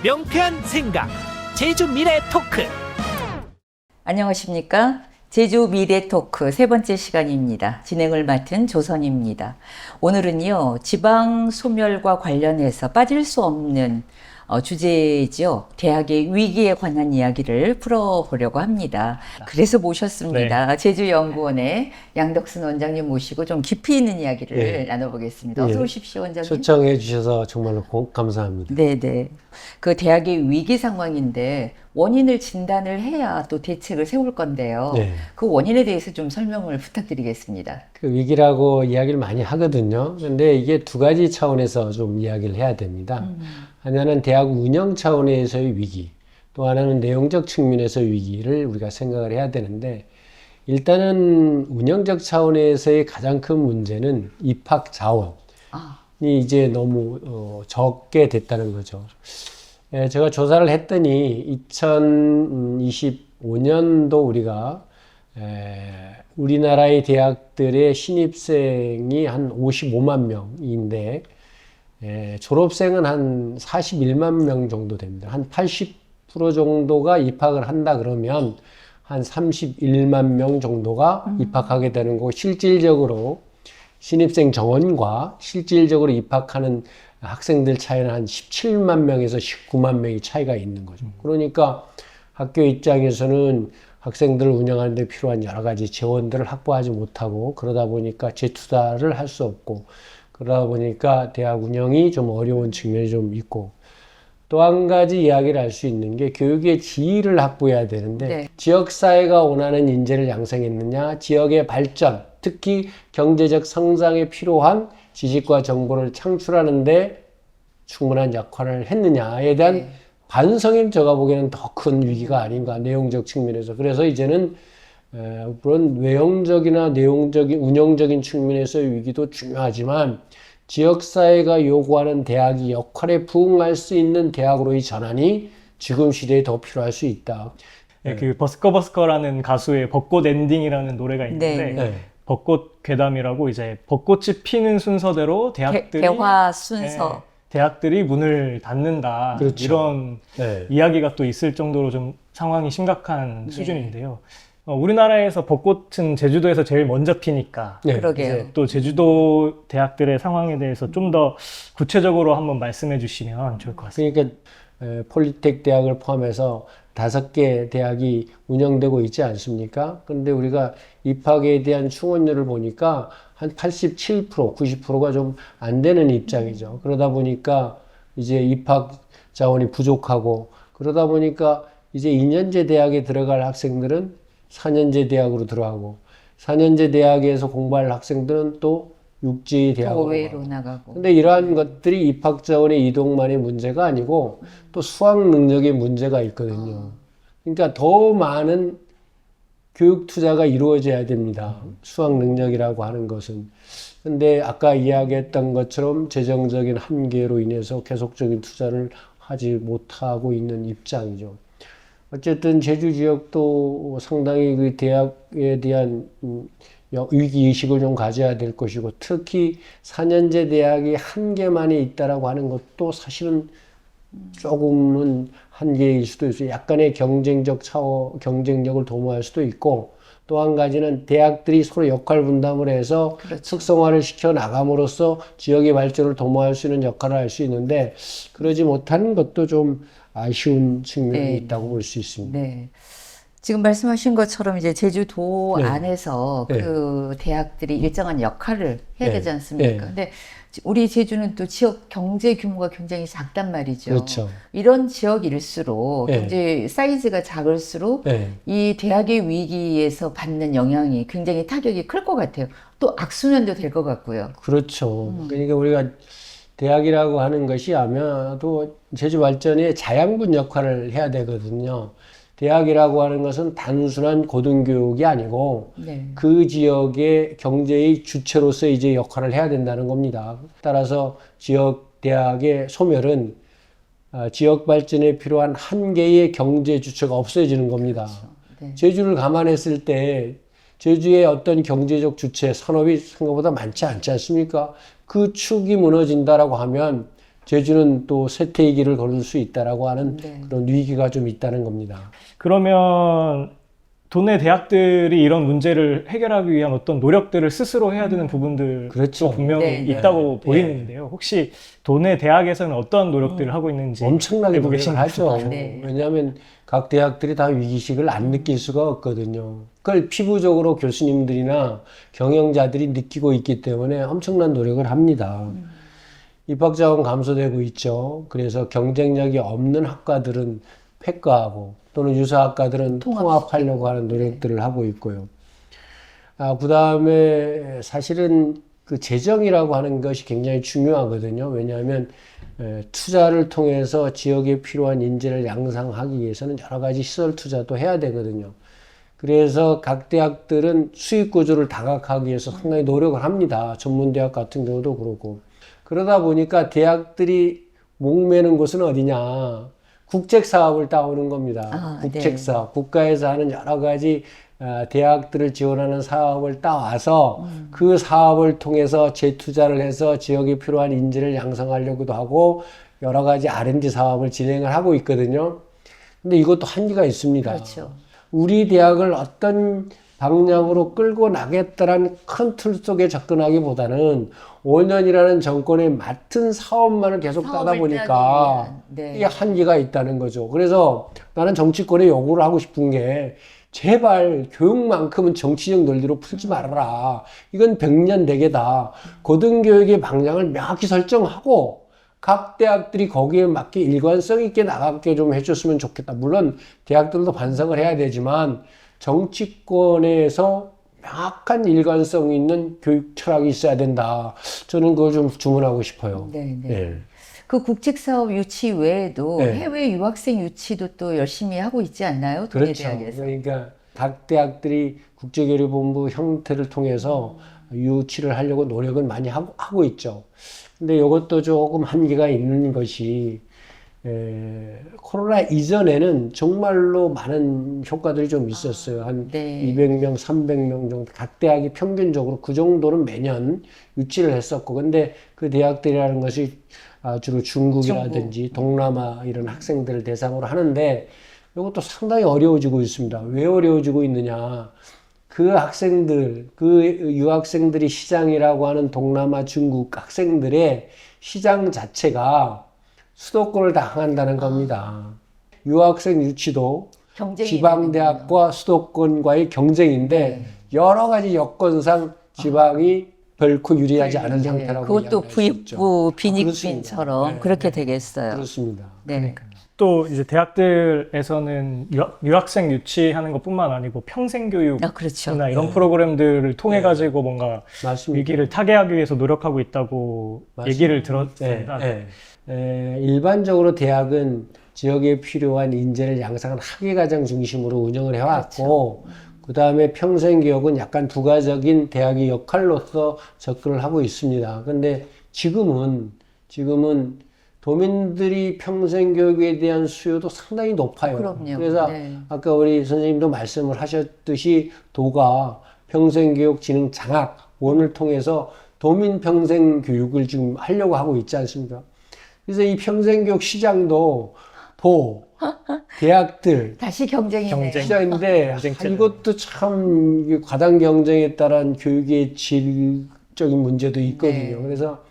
명쾌한 생각, 제주 미래 토크. 안녕하십니까? 제주 미래 토크 세 번째 시간입니다. 진행을 맡은 조선입니다. 오늘은요, 지방 소멸과 관련해서 빠질 수 없는 주제지요. 대학의 위기에 관한 이야기를 풀어보려고 합니다. 그래서 모셨습니다. 제주연구원의 양덕순 원장님 모시고 좀 깊이 있는 이야기를 나눠보겠습니다. 어서 오십시오, 원장님. 초청해 주셔서 정말로 감사합니다. 네네. 그 대학의 위기 상황인데 원인을 진단을 해야 또 대책을 세울 건데요. 그 원인에 대해서 좀 설명을 부탁드리겠습니다. 그 위기라고 이야기를 많이 하거든요. 근데 이게 두 가지 차원에서 좀 이야기를 해야 됩니다. 하나는 대학 운영 차원에서의 위기, 또 하나는 내용적 측면에서의 위기를 우리가 생각을 해야 되는데, 일단은 운영적 차원에서의 가장 큰 문제는 입학 자원이 이제 너무 적게 됐다는 거죠. 제가 조사를 했더니 2025년도 우리가 우리나라의 대학들의 신입생이 한 55만 명인데 졸업생은 한 41만 명 정도 됩니다. 한 80% 정도가 입학을 한다 그러면 한 31만 명 정도가 입학하게 되는 거고, 실질적으로 신입생 정원과 실질적으로 입학하는 학생들 차이는 한 17만 명에서 19만 명이 차이가 있는 거죠. 그러니까 학교 입장에서는 학생들을 운영하는 데 필요한 여러 가지 재원들을 확보하지 못하고, 그러다 보니까 재투자를 할 수 없고, 그러다 보니까 대학 운영이 좀 어려운 측면이 좀 있고, 또 한 가지 이야기를 할 수 있는 게 교육의 지위를 확보해야 되는데 지역사회가 원하는 인재를 양성했느냐, 지역의 발전, 특히 경제적 성장에 필요한 지식과 정보를 창출하는데 충분한 역할을 했느냐에 대한 반성이 제가 보기에는 더 큰 위기가 아닌가, 내용적 측면에서. 그래서 이제는 물론 외형적이나 내용적인, 운영적인 측면에서의 위기도 중요하지만 지역사회가 요구하는 대학이 역할에 부응할 수 있는 대학으로의 전환이 지금 시대에 더 필요할 수 있다. 그 버스커버스커라는 가수의 벚꽃 엔딩이라는 노래가 있는데 벚꽃 괴담이라고, 이제 벚꽃이 피는 순서대로 대학들이 대화 순서 대학들이 문을 닫는다, 그렇죠. 이런 이야기가 또 있을 정도로 좀 상황이 심각한 수준인데요. 우리나라에서 벚꽃은 제주도에서 제일 먼저 피니까 그러게요. 또 제주도 대학들의 상황에 대해서 좀 더 구체적으로 한번 말씀해 주시면 좋을 것 같습니다. 그러니까 폴리텍 대학을 포함해서 5개 대학이 운영되고 있지 않습니까? 근데 우리가 입학에 대한 충원율을 보니까 한 87%, 90%가 좀 안 되는 입장이죠. 그러다 보니까 이제 입학 자원이 부족하고, 그러다 보니까 이제 2년제 대학에 들어갈 학생들은 4년제 대학으로 들어가고, 4년제 대학에서 공부할 학생들은 또 6지 대학으로 외로 나가고. 근데 이러한 것들이 입학 자원의 이동만의 문제가 아니고 또 수학 능력의 문제가 있거든요. 그러니까 더 많은 교육 투자가 이루어져야 됩니다. 수학 능력이라고 하는 것은. 근데 아까 이야기했던 것처럼 재정적인 한계로 인해서 계속적인 투자를 하지 못하고 있는 입장이죠. 어쨌든 제주 지역도 상당히 그 대학에 대한 위기의식을 좀 가져야 될 것이고, 특히 4년제 대학이 한 개만이 있다라고 하는 것도 사실은 조금은 한계일 수도 있어요. 약간의 경쟁력을 도모할 수도 있고, 또 한 가지는 대학들이 서로 역할 분담을 해서 특성화를 시켜 나감으로써 지역의 발전을 도모할 수 있는 역할을 할 수 있는데, 그러지 못하는 것도 좀 아쉬운 측면이 있다고 볼 수 있습니다. 지금 말씀하신 것처럼 이제 제주도 안에서 그 대학들이 일정한 역할을 해야 되지 않습니까? 근데 우리 제주는 또 지역 경제 규모가 굉장히 작단 말이죠. 그렇죠. 이런 지역일수록 경제 사이즈가 작을수록 이 대학의 위기에서 받는 영향이 굉장히 타격이 클 것 같아요. 또 악순환도 될 것 같고요. 그렇죠. 그러니까 우리가 대학이라고 하는 것이 아마도 제주 발전의 자양분 역할을 해야 되거든요. 대학이라고 하는 것은 단순한 고등교육이 아니고 그 지역의 경제의 주체로서 이제 역할을 해야 된다는 겁니다. 따라서 지역 대학의 소멸은 지역 발전에 필요한 한 개의 경제 주체가 없어지는 겁니다. 제주를 감안했을 때 제주의 어떤 경제적 주체, 산업이 생각보다 많지 않지 않습니까? 그 축이 무너진다라고 하면 제주는 또 쇠퇴기를 걸을 수 있다라고 하는 네. 그런 위기가 좀 있다는 겁니다. 그러면 도내 대학들이 이런 문제를 해결하기 위한 어떤 노력들을 스스로 해야 되는 부분들도 그렇죠. 분명히 네, 네. 있다고 보이는데요. 혹시 도내 대학에서는 어떤 노력들을 하고 있는지 엄청나게 알고 노력을 계신가요? 하죠. 네. 왜냐하면 각 대학들이 다 위기식을 안 느낄 수가 없거든요. 그걸 피부적으로 교수님들이나 경영자들이 느끼고 있기 때문에 엄청난 노력을 합니다. 입학자원 감소되고 있죠. 그래서 경쟁력이 없는 학과들은 폐과하고 또는 유사학과들은 통합하려고 하는 노력들을 하고 있고요. 그 다음에 사실은 그 재정이라고 하는 것이 굉장히 중요하거든요. 왜냐하면 투자를 통해서 지역에 필요한 인재를 양성하기 위해서는 여러 가지 시설 투자도 해야 되거든요. 그래서 각 대학들은 수익 구조를 다각하기 위해서 상당히 노력을 합니다. 전문대학 같은 경우도 그렇고. 그러다 보니까 대학들이 목매는 곳은 어디냐? 국책사업을 따오는 겁니다. 국책사업. 네. 국가에서 하는 여러 가지 대학들을 지원하는 사업을 따와서 그 사업을 통해서 재투자를 해서 지역에 필요한 인재를 양성하려고도 하고 여러 가지 R&D 사업을 진행을 하고 있거든요. 근데 이것도 한계가 있습니다. 그렇죠. 우리 대학을 어떤 방향으로 끌고 나겠다라는 큰 틀 속에 접근하기보다는 5년이라는 정권에 맡은 사업만을 계속 따다 보니까 네. 이게 한계가 있다는 거죠. 그래서 나는 정치권에 요구를 하고 싶은 게 제발 교육만큼은 정치적 논리로 풀지 말아라. 이건 100년 대계다. 고등교육의 방향을 명확히 설정하고 각 대학들이 거기에 맞게 일관성 있게 나가게 좀 해줬으면 좋겠다. 물론 대학들도 반성을 해야 되지만 정치권에서 명확한 일관성 있는 교육 철학이 있어야 된다. 저는 그걸 좀 주문하고 싶어요. 네. 네. 그 국책사업 유치 외에도 네. 해외 유학생 유치도 또 열심히 하고 있지 않나요? 그렇죠. 대학에서. 그러니까 각 대학들이 국제교류본부 형태를 통해서 유치를 하려고 노력은 많이 하고 있죠. 근데 이것도 조금 한계가 있는 것이 코로나 이전에는 정말로 많은 효과들이 좀 있었어요. 한 네. 200명, 300명 정도 각 대학이 평균적으로 그 정도는 매년 유치를 했었고, 근데 그 대학들이라는 것이 주로 중국이라든지 동남아 이런 학생들을 대상으로 하는데 이것도 상당히 어려워지고 있습니다. 왜 어려워지고 있느냐? 그 학생들, 그 유학생들이 시장이라고 하는 동남아, 중국 학생들의 시장 자체가 수도권을 당한다는 겁니다. 유학생 유치도 지방대학과 수도권과의 경쟁인데 여러 가지 여건상 지방이 결코 유리하지 않은 상태라고 그것도 부익부 빈익빈처럼 그렇게 되겠어요. 그렇습니다. 네. 또 이제 대학들에서는 유학생 유치하는 것뿐만 아니고 평생교육이나 그렇죠. 이런 프로그램들을 통해 가지고 뭔가 맞습니다. 위기를 타개하기 위해서 노력하고 있다고 맞습니다. 얘기를 들었습니다. 일반적으로 대학은 지역에 필요한 인재를 양성한 학예과정 중심으로 운영을 해왔고, 그 다음에 평생교육은 약간 부가적인 대학의 역할로서 접근을 하고 있습니다. 근데 지금은 도민들이 평생교육에 대한 수요도 상당히 높아요. 그럼요. 그래서 아까 우리 선생님도 말씀을 하셨듯이 도가 평생교육 진흥장학원을 통해서 도민 평생교육을 지금 하려고 하고 있지 않습니까? 그래서 이 평생교육 시장도 대학들 다시 경쟁이네요. 시장인데 이것도 참 과당 경쟁에 따른 교육의 질적인 문제도 있거든요. 그래서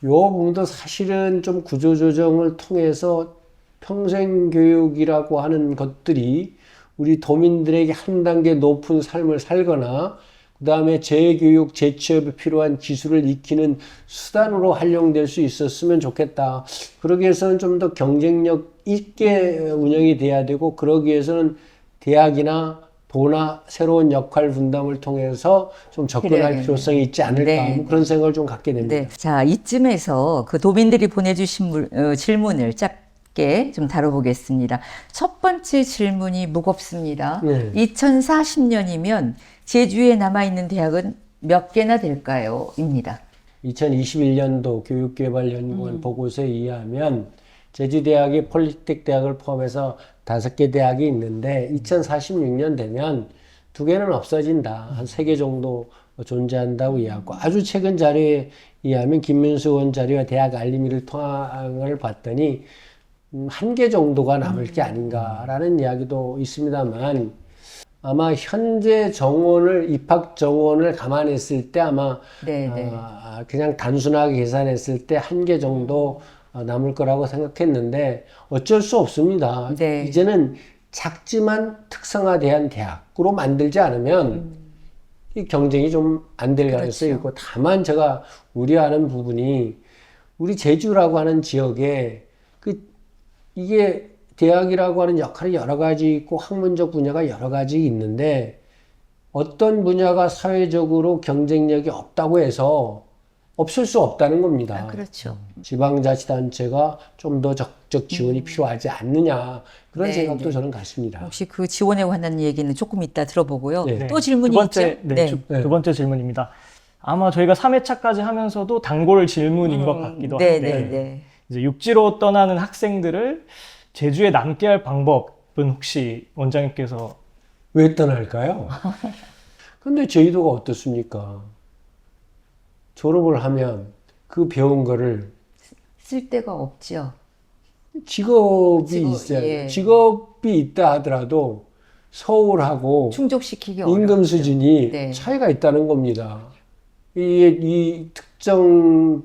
이 부분도 사실은 좀 구조조정을 통해서 평생교육이라고 하는 것들이 우리 도민들에게 한 단계 높은 삶을 살거나 그 다음에 재교육, 재취업에 필요한 기술을 익히는 수단으로 활용될 수 있었으면 좋겠다. 그러기 위해서는 좀 더 경쟁력 있게 운영이 돼야 되고, 그러기 위해서는 대학이나 도나 새로운 역할 분담을 통해서 좀 접근할 필요성이 있지 않을까. 뭐 그런 생각을 좀 갖게 됩니다. 네. 자, 이쯤에서 그 도민들이 보내주신 질문을 짧게 좀 다뤄보겠습니다. 첫 번째 질문이 무겁습니다. 2040년이면 제주에 남아있는 대학은 몇 개나 될까요? 입니다. 2021년도 교육개발연구원 보고서에 의하면 제주대학이 폴리텍 대학을 포함해서 5개 대학이 있는데 2046년 되면 2개는 없어진다. 한 3개 정도 존재한다고 이해하고 아주 최근 자료에 의하면 김문수 의원 자료와 대학 알림이를 통화를 봤더니 한 개 정도가 남을 게 아닌가라는 이야기도 있습니다만 아마 현재 입학 정원을 감안했을 때 아마 그냥 단순하게 계산했을 때 한 개 정도 남을 거라고 생각했는데 어쩔 수 없습니다. 네. 이제는 작지만 특성화된 대학으로 만들지 않으면 이 경쟁이 좀 안 될 가능성이 있고 다만 제가 우려하는 부분이 우리 제주라고 하는 지역에 이게 대학이라고 하는 역할이 여러 가지 있고 학문적 분야가 여러 가지 있는데 어떤 분야가 사회적으로 경쟁력이 없다고 해서 없을 수 없다는 겁니다. 그렇죠. 지방자치단체가 좀 더 적극 지원이 필요하지 않느냐 그런 생각도 저는 갖습니다. 혹시 그 지원에 관한 얘기는 조금 이따 들어보고요. 네. 또 질문이 있죠? 두 번째 질문입니다. 아마 저희가 3회차까지 하면서도 단골 질문인 것 같기도 한데 이제 육지로 떠나는 학생들을 제주에 남게 할 방법은 혹시 원장님께서 왜 떠날까요? 근데 제주도가 어떻습니까? 졸업을 하면 그 배운 거를 쓸 데가 없죠. 직업이 있어요. 직업이 있다 하더라도 서울하고 충족시키기 임금 어렵죠. 수준이 차이가 있다는 겁니다. 이 특정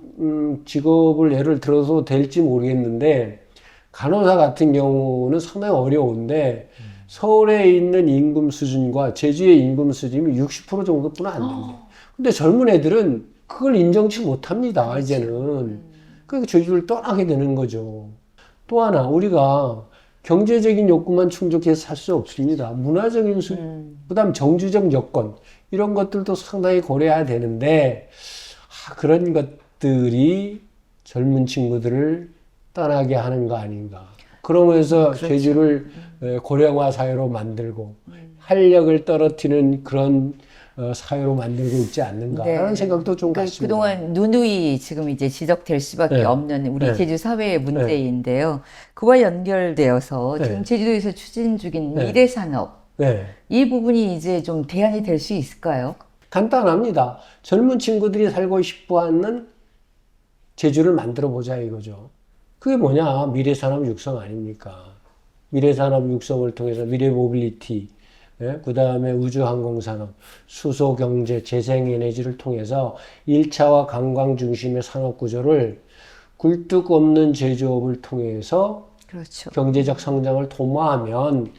직업을 예를 들어서 될지 모르겠는데 간호사 같은 경우는 상당히 어려운데 서울에 있는 임금 수준과 제주의 임금 수준이 60% 정도뿐 안 됩니다. 근데 젊은 애들은 그걸 인정치 못합니다. 이제는. 그러니까 제주를 떠나게 되는 거죠. 또 하나 우리가 경제적인 욕구만 충족해서 살 수 없습니다. 문화적인 그다음 정주적 여건 이런 것들도 상당히 고려해야 되는데 그런 것들이 젊은 친구들을 떠나게 하는 거 아닌가. 그러면서 제주를 고령화 사회로 만들고 활력을 떨어뜨리는 그런 사회로 만들고 있지 않는가라는 생각도 좀 같습니다. 그동안 누누이 지금 이제 지적될 수밖에 없는 우리 제주 사회의 문제인데요. 그와 연결되어서 지금 제주도에서 추진 중인 미래 산업 이 부분이 이제 좀 대안이 될 수 있을까요? 간단합니다. 젊은 친구들이 살고 싶어하는 제주를 만들어 보자 이거죠. 그게 뭐냐? 미래 산업 육성 아닙니까? 미래 산업 육성을 통해서 미래 모빌리티 그 다음에 우주항공산업, 수소경제, 재생에너지를 통해서 1차와 관광 중심의 산업구조를 굴뚝 없는 제조업을 통해서 경제적 성장을 도모하면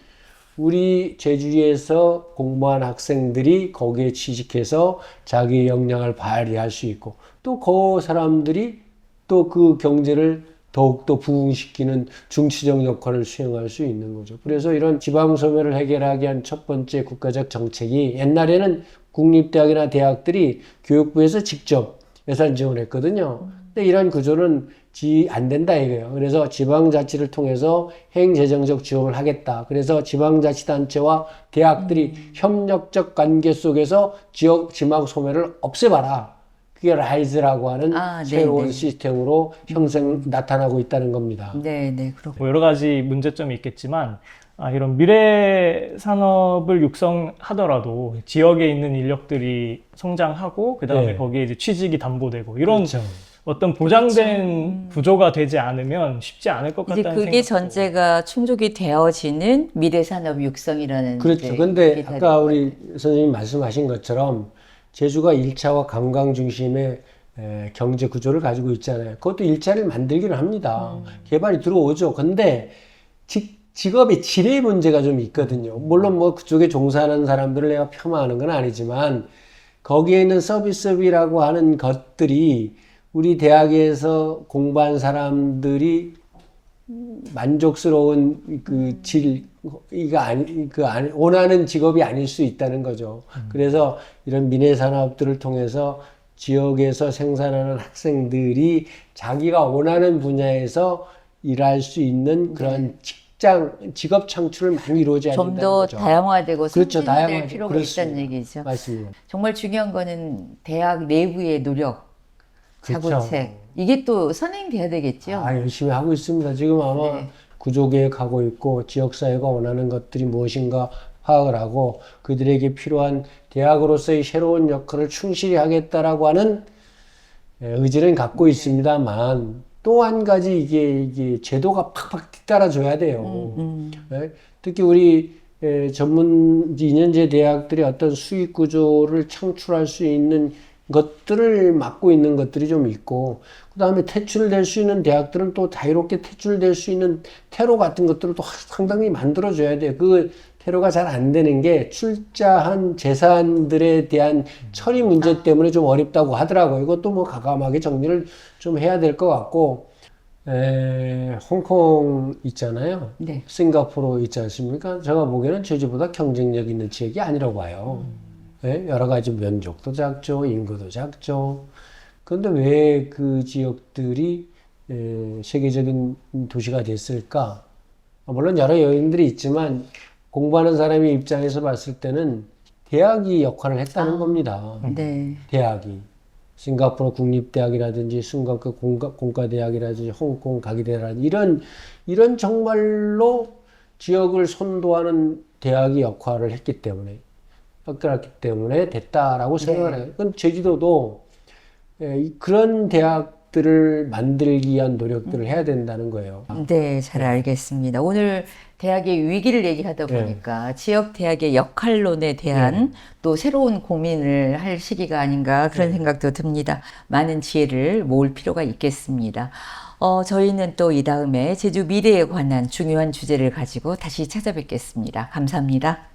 우리 제주에서 공부한 학생들이 거기에 취직해서 자기의 역량을 발휘할 수 있고 또 그 사람들이 또 그 경제를 더욱더 부흥시키는 중추적 역할을 수행할 수 있는 거죠. 그래서 이런 지방소멸을 해결하기 위한 첫 번째 국가적 정책이 옛날에는 국립대학이나 대학들이 교육부에서 직접 예산 지원했거든요. 근데 이런 구조는 안 된다 이거예요. 그래서 지방자치를 통해서 행재정적 지원을 하겠다. 그래서 지방자치단체와 대학들이 협력적 관계 속에서 지방소멸을 없애봐라. 그게 라이즈라고 하는 새로운 시스템으로 나타나고 있다는 겁니다. 그렇군요. 뭐 여러 가지 문제점이 있겠지만 이런 미래 산업을 육성하더라도 지역에 있는 인력들이 성장하고 그다음에 거기에 이제 취직이 담보되고 이런 어떤 보장된 구조가 되지 않으면 쉽지 않을 것 같다는 생각도. 그게 전제가 충족이 되어지는 미래 산업 육성이라는. 그렇죠. 근데 아까 우리 선생님이 말씀하신 것처럼 제주가 1차와 관광 중심의 경제 구조를 가지고 있잖아요. 그것도 1차를 만들기는 합니다. 개발이 들어오죠. 근데 직업의 질의 문제가 좀 있거든요. 물론 뭐 그쪽에 종사하는 사람들을 내가 폄하하는 건 아니지만 거기에 있는 서비스비라고 하는 것들이 우리 대학에서 공부한 사람들이 만족스러운 원하는 직업이 아닐 수 있다는 거죠. 그래서 이런 미래 산업들을 통해서 지역에서 생산하는 학생들이 자기가 원하는 분야에서 일할 수 있는 그런 직업 창출을 많이 이루어져야 된다는 거죠. 좀 더 다양화되고 선진화될 필요가 그렇습니다. 있다는 얘기죠. 맞습니다. 정말 중요한 거는 대학 내부의 노력, 자구책. 이게 또 선행돼야 되겠죠. 열심히 하고 있습니다. 지금 아마 구조계획하고 있고 지역사회가 원하는 것들이 무엇인가 파악을 하고 그들에게 필요한 대학으로서의 새로운 역할을 충실히 하겠다라고 하는 의지는 갖고 있습니다만 또 한 가지 이게 제도가 팍팍 뒤따라줘야 돼요. 네? 특히 우리 전문 2년제 대학들이 어떤 수익 구조를 창출할 수 있는 것들을 맡고 있는 것들이 좀 있고, 그 다음에 퇴출될 수 있는 대학들은 또 자유롭게 퇴출될 수 있는 퇴로 같은 것들을 또 상당히 만들어줘야 돼요. 그 퇴로가 잘 안 되는 게 출자한 재산들에 대한 처리 문제 때문에 좀 어렵다고 하더라고요. 이것도 뭐 가감하게 정리를 좀 해야 될 것 같고, 홍콩 있잖아요. 네. 싱가포르 있지 않습니까? 제가 보기에는 제주보다 경쟁력 있는 지역이 아니라고 봐요. 네? 여러 가지 면적도 작죠, 인구도 작죠. 그런데 왜 그 지역들이 세계적인 도시가 됐을까? 물론 여러 요인들이 있지만 공부하는 사람의 입장에서 봤을 때는 대학이 역할을 했다는 겁니다. 네. 대학이. 싱가포르 국립대학이라든지 싱가포르 공과대학이라든지 홍콩 가기대라든지 이런 정말로 지역을 선도하는 대학이 역할을 했기 때문에 됐다라고 생각을 해요. 그럼 제주도도 그런 대학들을 만들기 위한 노력들을 해야 된다는 거예요. 네, 잘 알겠습니다. 오늘 대학의 위기를 얘기하다 보니까 지역 대학의 역할론에 대한 또 새로운 고민을 할 시기가 아닌가 그런 생각도 듭니다. 많은 지혜를 모을 필요가 있겠습니다. 저희는 또 이 다음에 제주 미래에 관한 중요한 주제를 가지고 다시 찾아뵙겠습니다. 감사합니다.